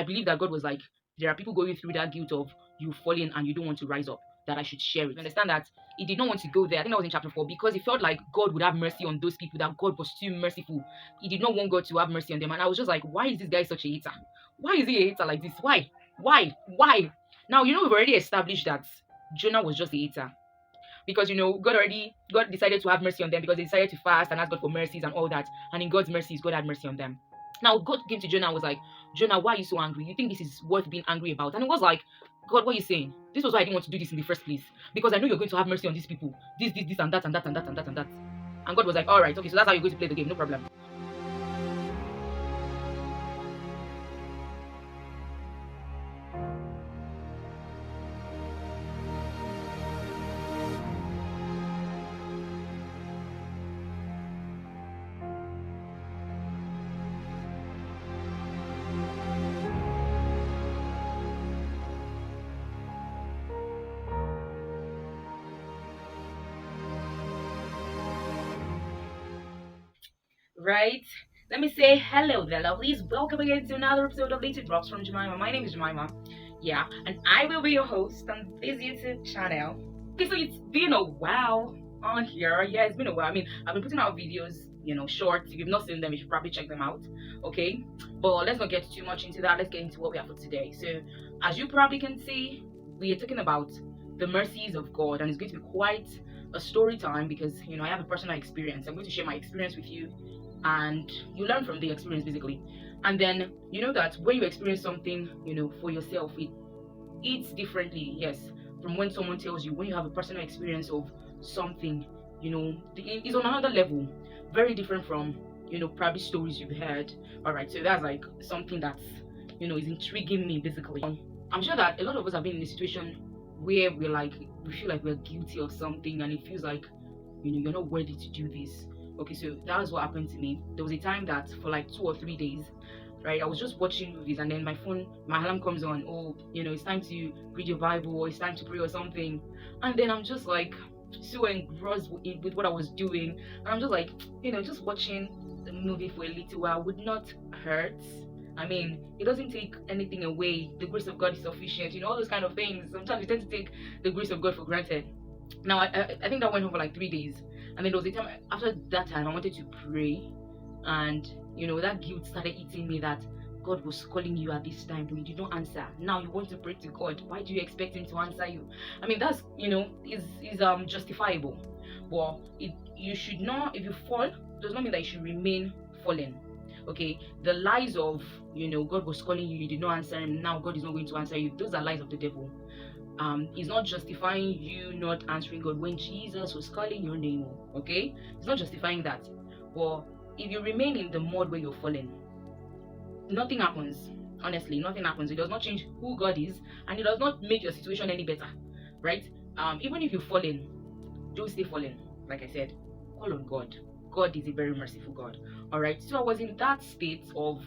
I believe that God was like, there are people going through that guilt of you falling and you don't want to rise up, that I should share it. You understand that he did not want to go there. I think that was in chapter 4, because he felt like God would have mercy on those people, that God was too merciful. He did not want God to have mercy on them. And I was just like, why is this guy such a hater? Why is he a hater like this? Why? Why? Why? Now, we've already established that Jonah was just a hater, because God decided to have mercy on them because they decided to fast and ask God for mercies and all that. And in God's mercies, God had mercy on them. Now God came to Jonah and was like, Jonah, why are you so angry? You think this is worth being angry about? And it was like, God, what are you saying? This was why I didn't want to do this in the first place, because I know you're going to have mercy on these people, this and that and that and that and that and that. And God was like, all right, okay, so that's how you're going to play the game, no problem. Right? Let me say hello there, lovelies. Welcome again to another episode of Later Drops from Jemima. My name is Jemima. Yeah, and I will be your host on this YouTube channel. Okay, so it's been a while on here. Yeah, it's been a while. I mean, I've been putting out videos, shorts. If you've not seen them, you should probably check them out. Okay, but let's not get too much into that. Let's get into what we have for today. So, as you probably can see, we are talking about the mercies of God, and it's going to be quite a story time because I have a personal experience. I'm going to share my experience with you, and you learn from the experience basically. And then that when you experience something for yourself, it eats differently, yes, from when someone tells you. When you have a personal experience of something, it's on another level, very different from probably stories you've heard. All right, so that's like something that's is intriguing me basically. I'm sure that a lot of us have been in a situation where we feel like we're guilty of something, and it feels like you're not worthy to do this. Okay, so that was what happened to me. There was a time that for like 2 or 3 days, right, I was just watching movies, and then my alarm comes on. Oh, it's time to read your Bible, or it's time to pray or something. And then I'm just like so engrossed with what I was doing, and I'm just like, just watching the movie for a little while would not hurt. I mean, it doesn't take anything away. The grace of God is sufficient. All those kind of things. Sometimes we tend to take the grace of God for granted. Now, I think that went on for like 3 days. And then there was a time after that time I wanted to pray, and that guilt started eating me, that God was calling you at this time, but you did not answer. Now you want to pray to God. Why do you expect him to answer you? I mean, that's is justifiable. But you should not, if you fall, does not mean that you should remain fallen. Okay, the lies of God was calling you, you did not answer him, now God is not going to answer you, those are lies of the devil. It's not justifying you not answering God when Jesus was calling your name. Okay, it's not justifying that. But if you remain in the mode where you're falling, nothing happens. Honestly, nothing happens. It does not change who God is, and it does not make your situation any better, right? Even if you're falling, don't stay falling. Like I said, call on God. God is a very merciful God. All right, so I was in that state of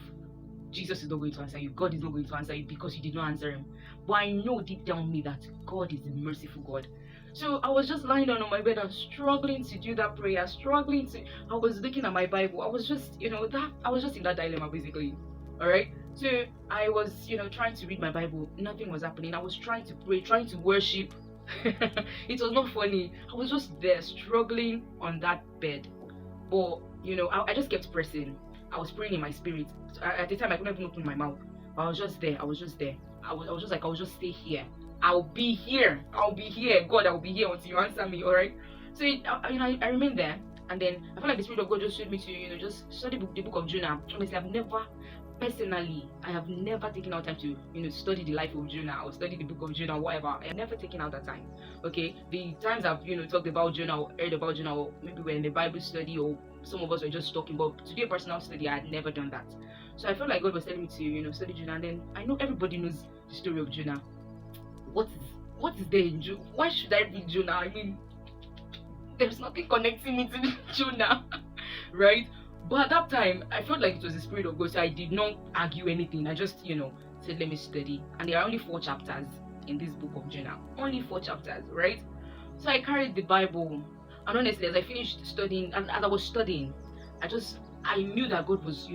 Jesus is not going to answer you, God is not going to answer you because you did not answer him. But I know deep down me that God is a merciful God. So I was just lying down on my bed and struggling to do that prayer, I was looking at my Bible. I was just, I was just in that dilemma basically. All right. So I was, trying to read my Bible. Nothing was happening. I was trying to pray, trying to worship. It was not funny. I was just there struggling on that bed. But, I just kept pressing. I was praying in my spirit. At the time, I couldn't even open my mouth. But I was just there. I was just just like, I'll just stay here. I'll be here. God, I'll be here until you answer me. All right. So, I remained there. And then I felt like the Spirit of God just showed me to, just study the book of Jonah. Honestly, I have never taken out time to, study the life of Jonah or study the book of Jonah, whatever. I've never taken out that time. Okay. The times I've, talked about Jonah or heard about Jonah, or maybe we're in the Bible study, or some of us were just talking, but to do a personal study, I had never done that. So I felt like God was telling me to, study Jonah. And then I know everybody knows the story of Jonah. What is there in Jonah? Why should I read Jonah? I mean, there's nothing connecting me to Jonah, right? But at that time, I felt like it was the Spirit of God, so I did not argue anything. I just, said, let me study. And there are only 4 chapters in this book of Jonah. Only 4 chapters, right? So I carried the Bible. And honestly, as I finished studying, and as I was studying, I knew that God was,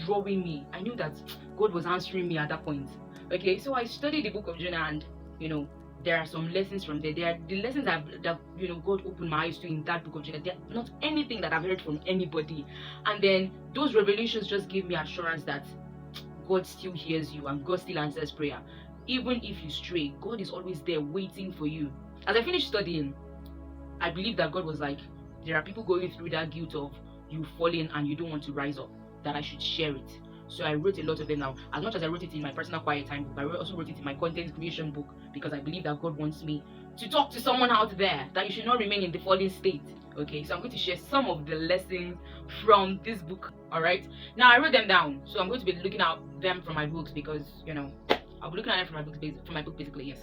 drawing me. I knew that God was answering me at that point. Okay, so I studied the book of Jonah, and there are some lessons from there. There are the lessons that God opened my eyes to in that book of Jonah. They're not anything that I've heard from anybody. And then those revelations just gave me assurance that God still hears you and God still answers prayer. Even if you stray, God is always there waiting for you. As I finished studying, I believe that God was like, there are people going through that guilt of you falling and you don't want to rise up, that I should share it. So I wrote a lot of them now. As much as I wrote it in my personal quiet time book, I also wrote it in my content creation book, because I believe that God wants me to talk to someone out there that you should not remain in the fallen state. Okay, so I'm going to share some of the lessons from this book. All right, now I wrote them down, so I'm going to be looking at them from my books, because I'll be looking at them from my book basically. Yes.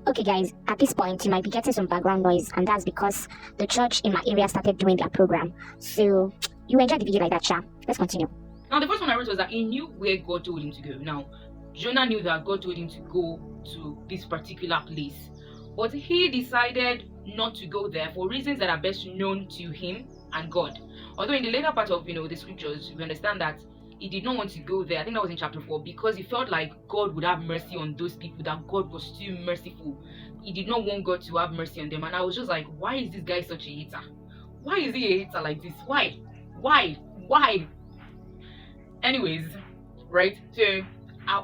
Okay guys, at this point you might be getting some background noise, and that's because the church in my area started doing their program. So you enjoyed the video like that, Sha. Let's continue. Now the first one I wrote was that he knew where God told him to go. Now Jonah knew that God told him to go to this particular place, but he decided not to go there for reasons that are best known to him and God. Although in the later part of the scriptures, we understand that he did not want to go there. I think that was in chapter 4, because he felt like God would have mercy on those people, that God was too merciful. He did not want God to have mercy on them. And I was just like, why is this guy such a hater? Why is he a hater like this? Why? Anyways, right? So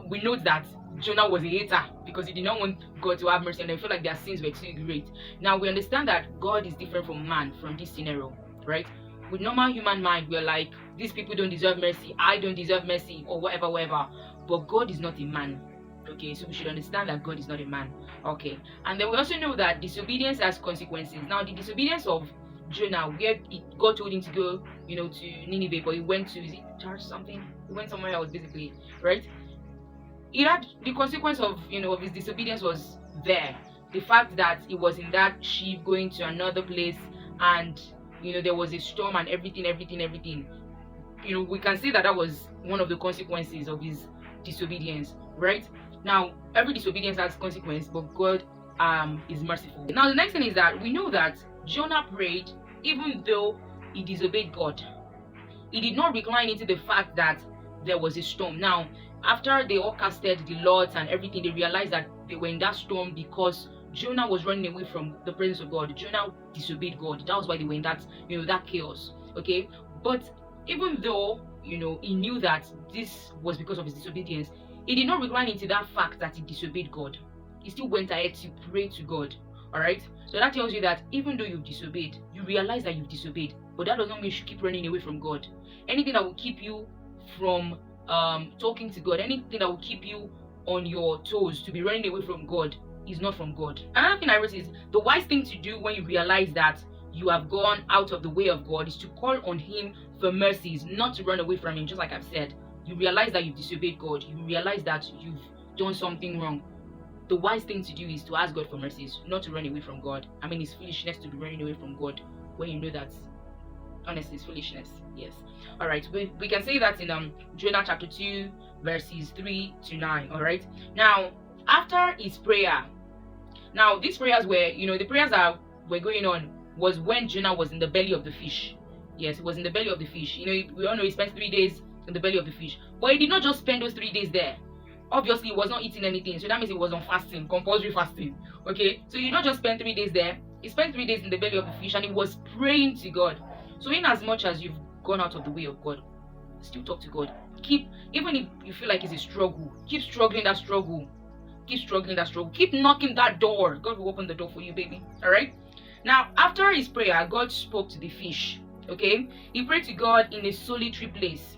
we note that Jonah was a hater because he did not want God to have mercy on them. He felt like their sins were too great. Now we understand that God is different from man from this scenario, right? With normal human mind, we're like, these people don't deserve mercy, I don't deserve mercy, or whatever. But God is not a man. Okay, so we should understand that God is not a man. Okay, and then we also know that disobedience has consequences. Now the disobedience of Jonah, where God told him to go, to Nineveh, but he went to, is it Tarsus something? He went somewhere else basically, right? It had the consequence of of his disobedience was there. The fact that he was in that ship going to another place, and there was a storm and everything. We can see that was one of the consequences of his disobedience, right? Now every disobedience has consequence, but God is merciful. Now the next thing is that we know that Jonah prayed even though he disobeyed God. He did not recline into the fact that there was a storm. Now after they all casted the lots and everything, they realized that they were in that storm because Jonah was running away from the presence of God. Jonah disobeyed God. That was why they were in that that chaos. Okay, but even though he knew that this was because of his disobedience, he did not recline into that fact that he disobeyed God. He still went ahead to pray to God. All right, so that tells you that even though you've disobeyed, you realize that you've disobeyed, but that does not mean you should keep running away from God. Anything that will keep you from talking to God, anything that will keep you on your toes to be running away from God, is not from God. Another thing I wrote is the wise thing to do when you realize that you have gone out of the way of God is to call on him for mercies, not to run away from him. Just like I've said, you realize that you've disobeyed God, you realize that you've done something wrong. The wise thing to do is to ask God for mercies, not to run away from God. I mean, it's foolishness to be running away from God when you know that honestly it's foolishness. Yes. All right, we can say that in Jonah chapter 2 verses 3 to 9. All right, now after his prayer, now these prayers were the prayers that were going on was when Jonah was in the belly of the fish. Yes, it was in the belly of the fish. We all know he spent 3 days in the belly of the fish, but he did not just spend those 3 days there. Obviously he was not eating anything, so that means he was on fasting, compulsory fasting. Okay, so you don't just spend 3 days there, he spent 3 days in the belly of the fish, and he was praying to God. So in as much as you've gone out of the way of God, still talk to God. Even if you feel like it's a struggle, keep struggling that struggle. Keep knocking that door. God will open the door for you, baby. All right, now after his prayer, God spoke to the fish. Okay, he prayed to God in a solitary place.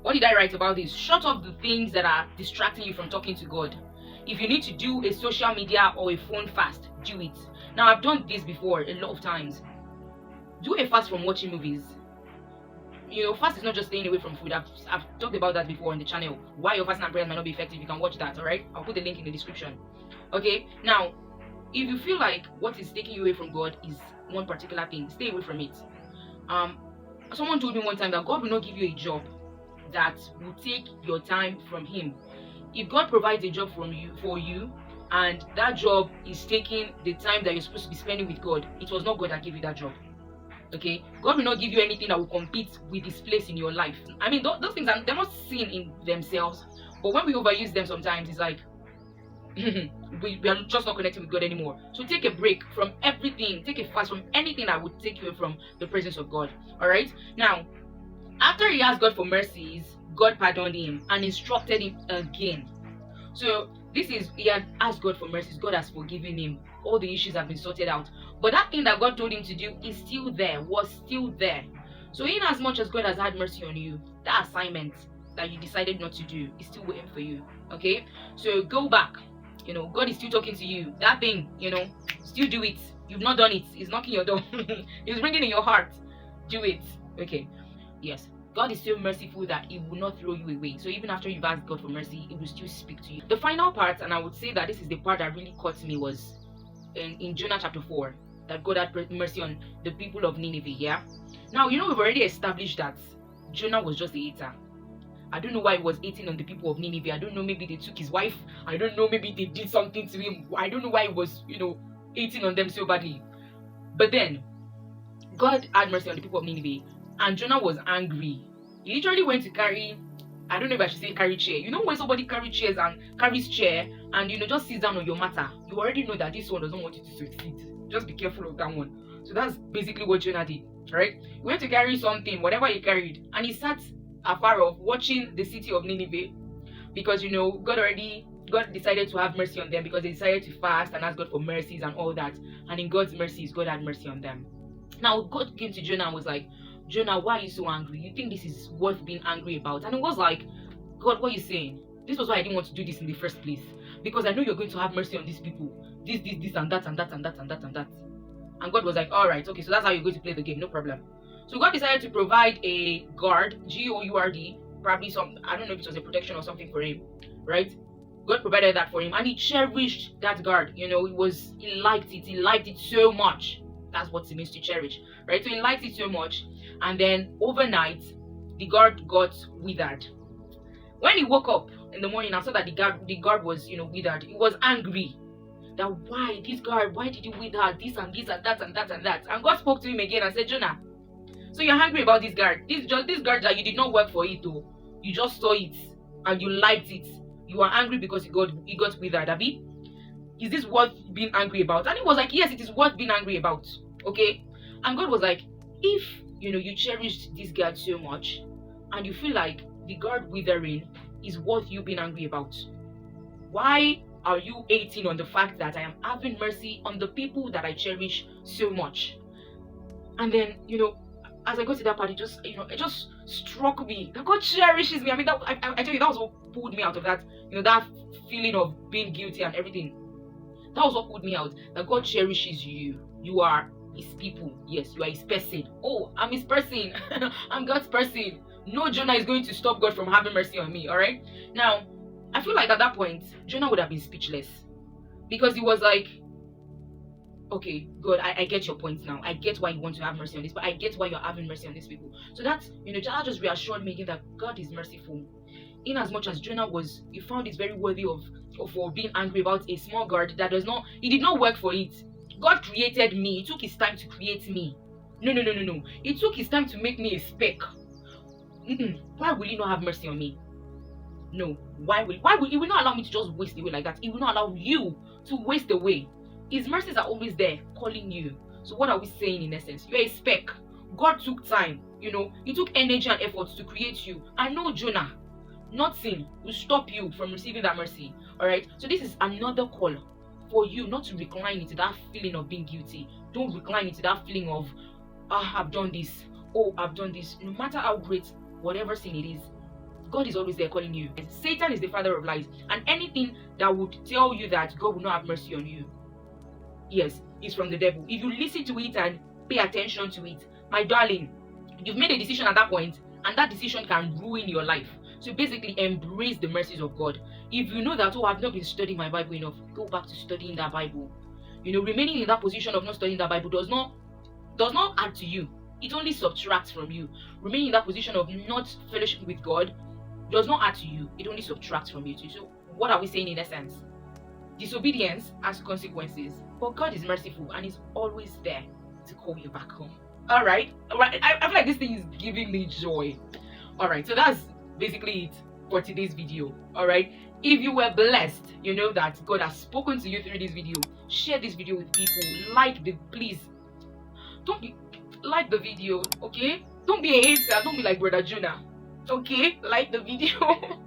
What did I write about this? Shut off the things that are distracting you from talking to God. If you need to do a social media or a phone fast, do it. Now I've done this before a lot of times. Do a fast from watching movies. Fast is not just staying away from food. I've talked about that before on the channel. Why your fasting and prayer might not be effective. You can watch that. All right, I'll put the link in the description. Okay, now if you feel like what is taking you away from God is one particular thing, stay away from it. Someone told me one time that God will not give you a job that will take your time from him. If God provides a job for you and that job is taking the time that you're supposed to be spending with God, it was not God that gave you that job. Okay, God will not give you anything that will compete with His place in your life. I mean, those things they're not sin in themselves, but when we overuse them, sometimes it's like we are just not connecting with God anymore. So take a break from everything, take a fast from anything that would take you away from the presence of God. All right. Now, after he asked God for mercies, God pardoned him and instructed him again. So this is, he had asked God for mercies, God has forgiven him, all the issues have been sorted out. But that thing that God told him to do is still there, was still there. So in as much as God has had mercy on you, that assignment that you decided not to do is still waiting for you. Okay, so go back. God is still talking to you. That thing, still do it. You've not done it. He's knocking your door. He's ringing in your heart. Do it. Okay. Yes. God is still merciful that He will not throw you away. So even after you've asked God for mercy, He will still speak to you. The final part, and I would say that this is the part that really caught me, was in Jonah chapter 4, that God had mercy on the people of Nineveh. Yeah. Now, we've already established that Jonah was just a hater. I don't know why he was hating on the people of Nineveh. I don't know, maybe they took his wife. I don't know, maybe they did something to him. I don't know why he was, hating on them so badly. But then, God had mercy on the people of Nineveh, and Jonah was angry. He literally went to carry, I don't know if I should say carry chair. When somebody carries chairs and carries chair and, just sits down on your matter, you already know that this one doesn't want you to succeed. Just be careful of that one. So that's basically what Jonah did, right? He went to carry something, whatever he carried, and he sat afar off watching the city of Nineveh, because God decided to have mercy on them because they decided to fast and ask God for mercies and all that. And in God's mercies, God had mercy on them. Now God came to Jonah and was like, Jonah, why are you so angry? You think this is worth being angry about? And it was like, God, what are you saying? This was why I didn't want to do this in the first place, because I know you're going to have mercy on these people. This and that and that and that and that and that. And God was like, all right, okay, so that's how you're going to play the game, no problem. So God decided to provide a guard, G-O-U-R-D, probably I don't know if it was a protection or something for him, right? God provided that for him, and he cherished that guard. He liked it so much. That's what it means to cherish, right? So he liked it so much, and then overnight, the guard got withered. When he woke up in the morning and saw that the guard was, withered, he was angry. That why did you wither this and this and that and that and that? And God spoke to him again and said, Jonah, so you're angry about this guard. This guard that you did not work for it, though. You just saw it and you liked it. You are angry because it got withered, Abi. Is this worth being angry about? And he was like, yes, it is worth being angry about. Okay? And God was like, if you cherished this guard so much and you feel like the guard withering is worth you being angry about, why are you hating on the fact that I am having mercy on the people that I cherish so much? And then, as I got to that part, it just struck me that God cherishes me. I mean, I tell you, that was what pulled me out of that, that feeling of being guilty and everything. That was what pulled me out. That God cherishes you. You are His people. Yes, you are His person. Oh, I'm His person. I'm God's person. No Jonah is going to stop God from having mercy on me. All right. Now, I feel like at that point, Jonah would have been speechless, because he was like, okay, God, I get your point now. I get why you want to have mercy on this, but I get why you're having mercy on these people. So that, Jonah just reassured me again that God is merciful. In as much as Jonah he found it very worthy of being angry about a small guard that he did not work for it. God created me. He took His time to create me. No. He took His time to make me a speck. Why will He not have mercy on me? No. Why will He will not allow me to just waste away like that? He will not allow you to waste away. His mercies are always there, calling you. So what are we saying in essence? You're a speck. God took time, He took energy and effort to create you. I know Jonah, nothing will stop you from receiving that mercy. Alright? So this is another call for you not to recline into that feeling of being guilty. Don't recline into that feeling of, I've done this. Oh, I've done this. No matter how great whatever sin it is, God is always there calling you. Satan is the father of lies. And anything that would tell you that God will not have mercy on you, yes, it's from the devil. If you listen to it and pay attention to it, my darling, you've made a decision at that point, and that decision can ruin your life. So basically, embrace the mercies of God. If you know that, I've not been studying my Bible enough, go back to studying that Bible. Remaining in that position of not studying that Bible does not add to you. It only subtracts from you. Remaining in that position of not fellowship with God does not add to you. It only subtracts from you too. So what are we saying in essence? Disobedience has consequences, but God is merciful and is always there to call you back home. All right, I feel like this thing is giving me joy. All right, so that's basically it for today's video. All right, if you were blessed, you know that God has spoken to you through this video. Share this video with people. Please don't be like the video, okay? Don't be a hater. Don't be like Brother Jonah, okay? Like the video.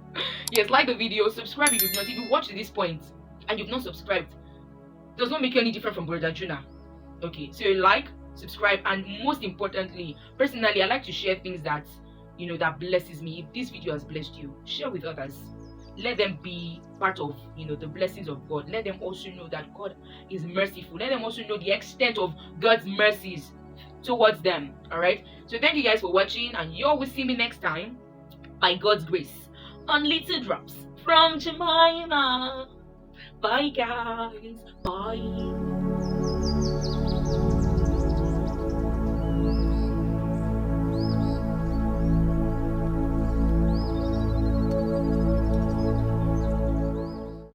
Yes, like the video. Subscribe if you've not. If you watched to this point and you've not subscribed, does not make you any different from Brother Jonah. Okay, so you like, subscribe, and most importantly, personally, I like to share things that that blesses me. If this video has blessed you, share with others. Let them be part of the blessings of God. Let them also know that God is merciful. Let them also know the extent of God's mercies towards them. All right, so thank you guys for watching, and you all will see me next time by God's grace on Little Drops from Jemima. Bye guys, bye.